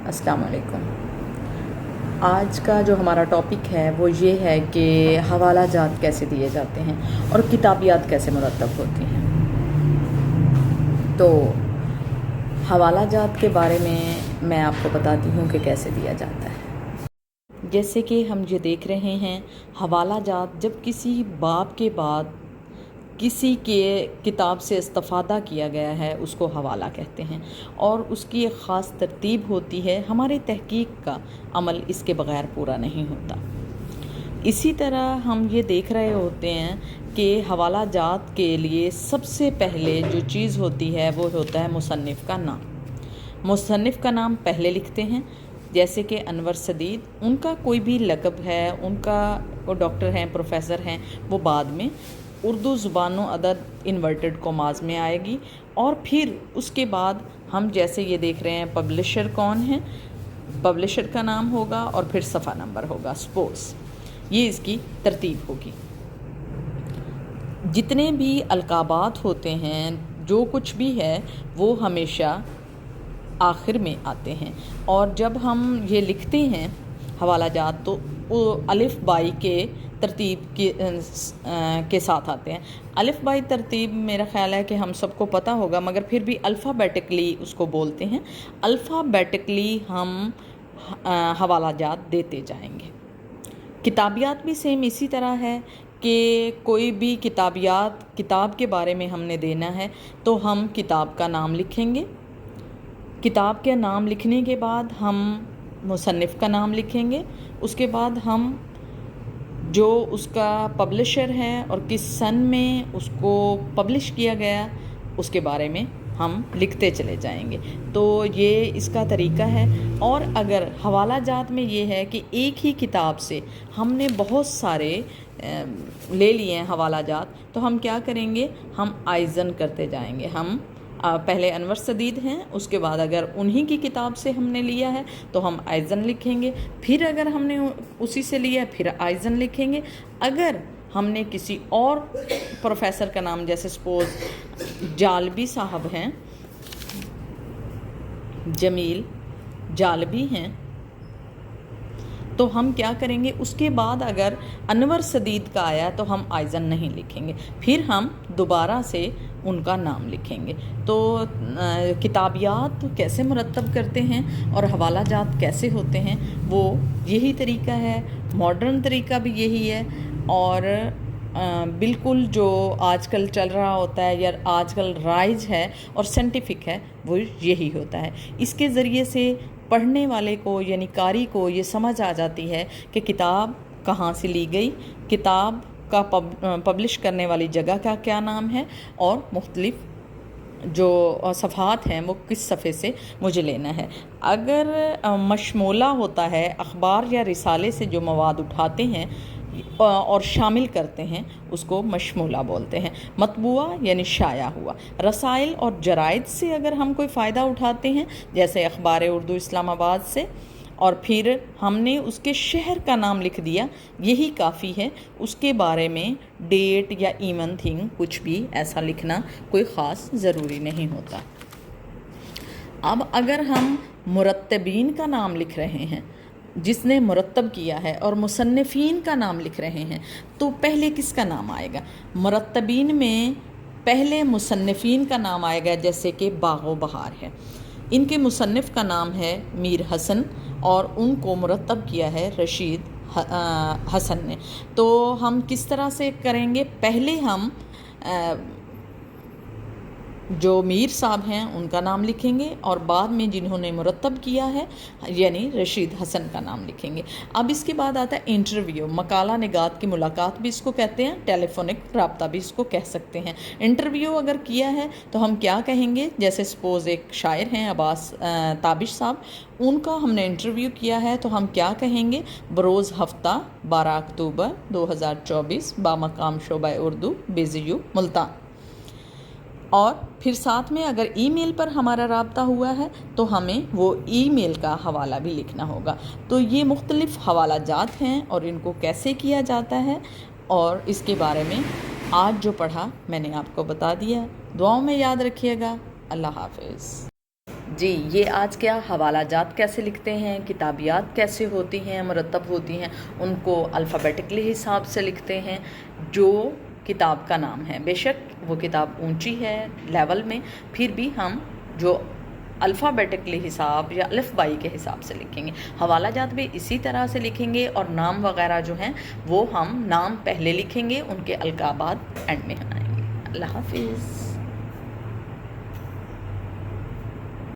السلام علیکم۔ آج کا جو ہمارا ٹاپک ہے وہ یہ ہے کہ حوالہ جات کیسے دیے جاتے ہیں اور کتابیات کیسے مرتب ہوتی ہیں۔ تو حوالہ جات کے بارے میں آپ کو بتاتی ہوں کہ کیسے دیا جاتا ہے۔ جیسے کہ ہم یہ دیکھ رہے ہیں، حوالہ جات جب کسی باب کے بعد کسی کے کتاب سے استفادہ کیا گیا ہے اس کو حوالہ کہتے ہیں، اور اس کی ایک خاص ترتیب ہوتی ہے۔ ہمارے تحقیق کا عمل اس کے بغیر پورا نہیں ہوتا۔ اسی طرح ہم یہ دیکھ رہے ہوتے ہیں کہ حوالہ جات کے لیے سب سے پہلے جو چیز ہوتی ہے وہ ہوتا ہے مصنف کا نام۔ مصنف کا نام پہلے لکھتے ہیں، جیسے کہ انور سدید، ان کا کوئی بھی لقب ہے، ان کا وہ ڈاکٹر ہیں، پروفیسر ہیں، وہ بعد میں اردو زبان و ادب انورٹڈ کوماز میں آئے گی۔ اور پھر اس کے بعد ہم جیسے یہ دیکھ رہے ہیں پبلشر کون ہیں، پبلشر کا نام ہوگا اور پھر صفحہ نمبر ہوگا، سپوز یہ اس کی ترتیب ہوگی۔ جتنے بھی القابات ہوتے ہیں، جو کچھ بھی ہے، وہ ہمیشہ آخر میں آتے ہیں۔ اور جب ہم یہ لکھتے ہیں حوالہ جات تو وہ الف بائی کے ترتیب کے ساتھ آتے ہیں۔ الف بائی ترتیب میرا خیال ہے کہ ہم سب کو پتہ ہوگا، مگر پھر بھی الفابیٹکلی اس کو بولتے ہیں۔ الفابیٹکلی ہم حوالہ جات دیتے جائیں گے۔ کتابیات بھی سیم اسی طرح ہے کہ کوئی بھی کتاب کے بارے میں ہم نے دینا ہے تو ہم کتاب کا نام لکھیں گے۔ کتاب کے نام لکھنے کے بعد ہم مصنف کا نام لکھیں گے۔ اس کے بعد ہم جو اس کا پبلشر ہے اور کس سن میں اس کو پبلش کیا گیا اس کے بارے میں ہم لکھتے چلے جائیں گے۔ تو یہ اس کا طریقہ ہے۔ اور اگر حوالہ جات میں یہ ہے کہ ایک ہی کتاب سے ہم نے بہت سارے لے لیے ہیں حوالہ جات، تو ہم کیا کریں گے، ہم آئزن کرتے جائیں گے۔ ہم پہلے انور سدید ہیں، اس کے بعد اگر انہی کی کتاب سے ہم نے لیا ہے تو ہم آئزن لکھیں گے، پھر اگر ہم نے اسی سے لیا پھر آئزن لکھیں گے۔ اگر ہم نے کسی اور پروفیسر کا نام، جیسے سپوز جالبی صاحب ہیں، جمیل جالبی ہیں، تو ہم کیا کریں گے، اس کے بعد اگر انور سدید کا آیا تو ہم آئزن نہیں لکھیں گے، پھر ہم دوبارہ سے ان کا نام لکھیں گے۔ تو کتابیات کیسے مرتب کرتے ہیں اور حوالہ جات کیسے ہوتے ہیں، وہ یہی طریقہ ہے۔ ماڈرن طریقہ بھی یہی ہے، اور بالکل جو آج کل چل رہا ہوتا ہے یا آج کل رائج ہے اور سائنٹیفک ہے، وہ یہی ہوتا ہے۔ اس کے ذریعے سے پڑھنے والے کو یعنی قاری کو یہ سمجھ آ جاتی ہے کہ کتاب کہاں سے لی گئی، کتاب کا پبلش کرنے والی جگہ کا کیا نام ہے، اور مختلف جو صفحات ہیں وہ کس صفحے سے مجھے لینا ہے۔ اگر مشمولہ ہوتا ہے، اخبار یا رسالے سے جو مواد اٹھاتے ہیں اور شامل کرتے ہیں اس کو مشمولہ بولتے ہیں۔ مطبوعہ یعنی شائع ہوا۔ رسائل اور جرائد سے اگر ہم کوئی فائدہ اٹھاتے ہیں، جیسے اخبار اردو اسلام آباد سے، اور پھر ہم نے اس کے شہر کا نام لکھ دیا، یہی کافی ہے۔ اس کے بارے میں ڈیٹ یا ایون تھنگ کچھ بھی ایسا لکھنا کوئی خاص ضروری نہیں ہوتا۔ اب اگر ہم مرتبین کا نام لکھ رہے ہیں، جس نے مرتب کیا ہے، اور مصنفین کا نام لکھ رہے ہیں، تو پہلے کس کا نام آئے گا؟ مرتبین میں پہلے مصنفین کا نام آئے گا، جیسے کہ باغ و بہار ہے۔ ان کے مصنف کا نام ہے میر حسن، اور ان کو مرتب کیا ہے رشید حسن نے۔ تو ہم کس طرح سے کریں گے، پہلے ہم جو میر صاحب ہیں ان کا نام لکھیں گے، اور بعد میں جنہوں نے مرتب کیا ہے یعنی رشید حسن کا نام لکھیں گے۔ اب اس کے بعد آتا ہے انٹرویو، مقالہ نگات کی ملاقات بھی اس کو کہتے ہیں، ٹیلی فونک رابطہ بھی اس کو کہہ سکتے ہیں۔ انٹرویو اگر کیا ہے تو ہم کیا کہیں گے، جیسے سپوز ایک شاعر ہیں عباس تابش صاحب، ان کا ہم نے انٹرویو کیا ہے تو ہم کیا کہیں گے، بروز ہفتہ 12 اکتوبر 2024 بامقام شعبہ اردو BZU ملتان۔ اور پھر ساتھ میں اگر ای میل پر ہمارا رابطہ ہوا ہے تو ہمیں وہ ای میل کا حوالہ بھی لکھنا ہوگا۔ تو یہ مختلف حوالہ جات ہیں اور ان کو کیسے کیا جاتا ہے، اور اس کے بارے میں آج جو پڑھا میں نے آپ کو بتا دیا۔ دعاؤں میں یاد رکھیے گا۔ اللہ حافظ۔ جی یہ آج کیا حوالہ جات کیسے لکھتے ہیں، کتابیات کیسے ہوتی ہیں، مرتب ہوتی ہیں، ان کو الفابیٹکلی حساب سے لکھتے ہیں جو کتاب کا نام ہے۔ بے شک وہ کتاب اونچی ہے لیول میں، پھر بھی ہم جو الفابیٹکلی حساب یا الف بائی کے حساب سے لکھیں گے، حوالہ جات بھی اسی طرح سے لکھیں گے، اور نام وغیرہ جو ہیں وہ ہم نام پہلے لکھیں گے، ان کے القابات اینڈ میں آئیں گے۔ اللہ حافظ۔